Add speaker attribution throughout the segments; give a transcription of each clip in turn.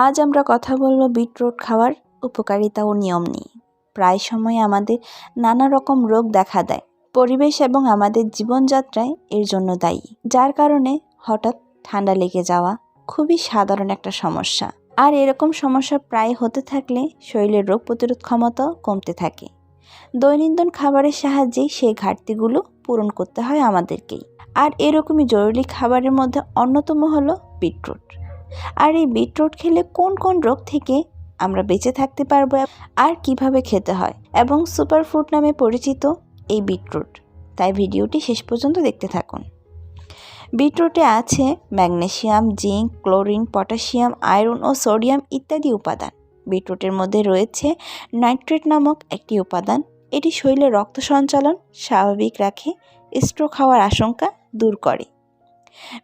Speaker 1: আজ আমরা কথা বলবো বিটরুট খাওয়ার উপকারিতা ও নিয়ম নিয়ে। প্রায় সময় আমাদের নানা রকম রোগ দেখা দেয়। পরিবেশ এবং আমাদের জীবনযাত্রায় এর জন্য দায়ী, যার কারণে হঠাৎ ঠান্ডা লেগে যাওয়া খুবই সাধারণ একটা সমস্যা। আর এরকম সমস্যা প্রায় হতে থাকলে শরীরের রোগ প্রতিরোধ ক্ষমতাও কমতে থাকে। দৈনন্দিন খাবারের সাহায্যেই সেই ঘাটতিগুলো পূরণ করতে হয় আমাদেরকেই। আর এরকমই জরুরি খাবারের মধ্যে অন্যতম হলো বিটরুট। আর এই বিটরুট খেলে কোন কোন রোগ থেকে আমরা বেঁচে থাকতে পারবো আর কিভাবে খেতে হয়, এবং সুপারফুড নামে পরিচিত এই বিটরুট, তাই ভিডিওটি শেষ পর্যন্ত দেখতে থাকুন। বিটরুটে আছে magnesium, zinc, chlorine, potassium, iron ও সোডিয়াম ইত্যাদি উপাদান। বিটরুটের মধ্যে রয়েছে নাইট্রেট নামক একটি উপাদান। এটি শরীরে রক্ত সঞ্চালন স্বাভাবিক রাখে, স্ট্রোক হওয়ার আশঙ্কা দূর করে।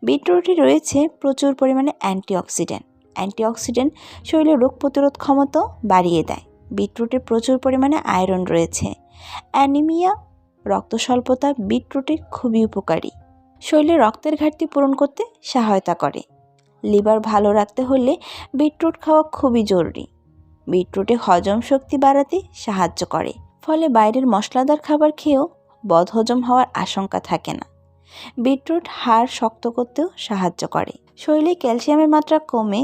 Speaker 1: বিটরুটে রয়েছে প্রচুর পরিমাণে অ্যান্টিঅক্সিডেন্ট শরীরের রোগ প্রতিরোধ ক্ষমতাও বাড়িয়ে দেয়। বিটরুটে প্রচুর পরিমাণে আয়রন রয়েছে। অ্যানিমিয়া, রক্ত স্বল্পতা বিটরুটে খুবই উপকারী। শরীরে রক্তের ঘাটতি পূরণ করতে সহায়তা করে। লিভার ভালো রাখতে হলে বিটরুট খাওয়া খুবই জরুরি। বিটরুটে হজম শক্তি বাড়াতে সাহায্য করে, ফলে বাইরের মশলাদার খাবার খেয়েও বদহজম হওয়ার আশঙ্কা থাকে না। বিটরুট হাড় শক্ত করতেও সাহায্য করে। শরীরে ক্যালসিয়ামের মাত্রা কমে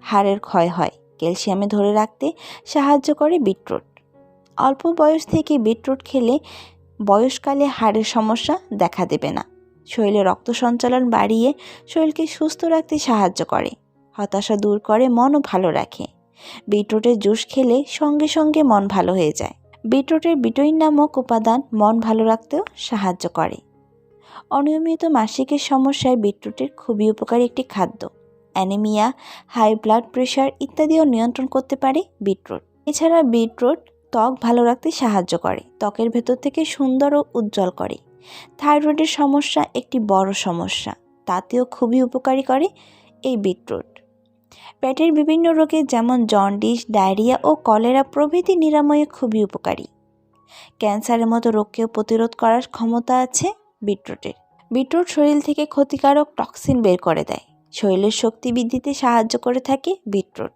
Speaker 1: হাড়ের ক্ষয় হয়, ক্যালসিয়ামে ধরে রাখতে সাহায্য করে বিটরুট। অল্প বয়স থেকে বিটরুট খেলে বয়সকালে হাড়ের সমস্যা দেখা দেবে না। শরীরে রক্ত সঞ্চালন বাড়িয়ে শরীরকে সুস্থ রাখতে সাহায্য করে। হতাশা দূর করে, মনও ভালো রাখে। বিটরুটের জুস খেলে সঙ্গে সঙ্গে মন ভালো হয়ে যায়। বিটরুটের বিটোইন নামক উপাদান মন ভালো রাখতেও সাহায্য করে। অনিয়মিত মাসিকের সমস্যায় বিটরুটের খুবই উপকারী একটি খাদ্য। অ্যানিমিয়া, হাই ব্লাড প্রেশার ইত্যাদিও নিয়ন্ত্রণ করতে পারে বিটরুট। এছাড়া বিটরুট ত্বক ভালো রাখতে সাহায্য করে, ত্বকের ভেতর থেকে সুন্দর ও উজ্জ্বল করে। থাইরয়েডের সমস্যা একটি বড় সমস্যা, তাতেও খুবই উপকারী করে এই বিটরুট। পেটের বিভিন্ন রোগে যেমন জন্ডিস, ডায়রিয়া ও কলেরা প্রভৃতি নিরাময়ে খুবই উপকারী। ক্যান্সারের মতো রোগকেও প্রতিরোধ করার ক্ষমতা আছে বিটরুটের। বিটরুট শরীর থেকে ক্ষতিকারক টক্সিন বের করে দেয়। শরীরের শক্তি বৃদ্ধিতে সাহায্য করে থাকে বিটরুট।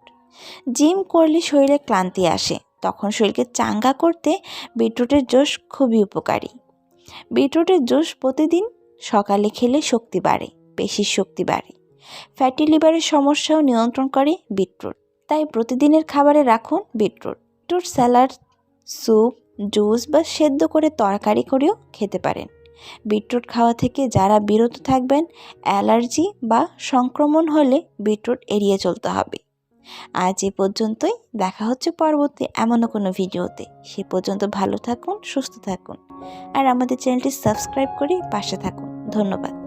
Speaker 1: জিম করলে শরীরে ক্লান্তি আসে, তখন শরীরকে চাঙ্গা করতে বিটরুটের জুস খুবই উপকারী। বিটরুটের জুস প্রতিদিন সকালে খেলে শক্তি বাড়ে, পেশির শক্তি বাড়ে। ফ্যাটি লিভারের সমস্যাও নিয়ন্ত্রণ করে বিটরুট, তাই প্রতিদিনের খাবারে রাখুন beetroot. Beetroot salad, soup, juice বা সেদ্ধ করে তরকারি করেও খেতে পারেন। বিটরুট খাওয়া থেকে যারা বিরত থাকবেন, অ্যালার্জি বা সংক্রমণ হলে বিটরুট এড়িয়ে চলতে হবে। আজ এ পর্যন্তই, দেখা হচ্ছে পরবর্তী এমনও কোনো ভিডিওতে। সে পর্যন্ত ভালো থাকুন, সুস্থ থাকুন, আর আমাদের চ্যানেলটি সাবস্ক্রাইব করে পাশে থাকুন। ধন্যবাদ।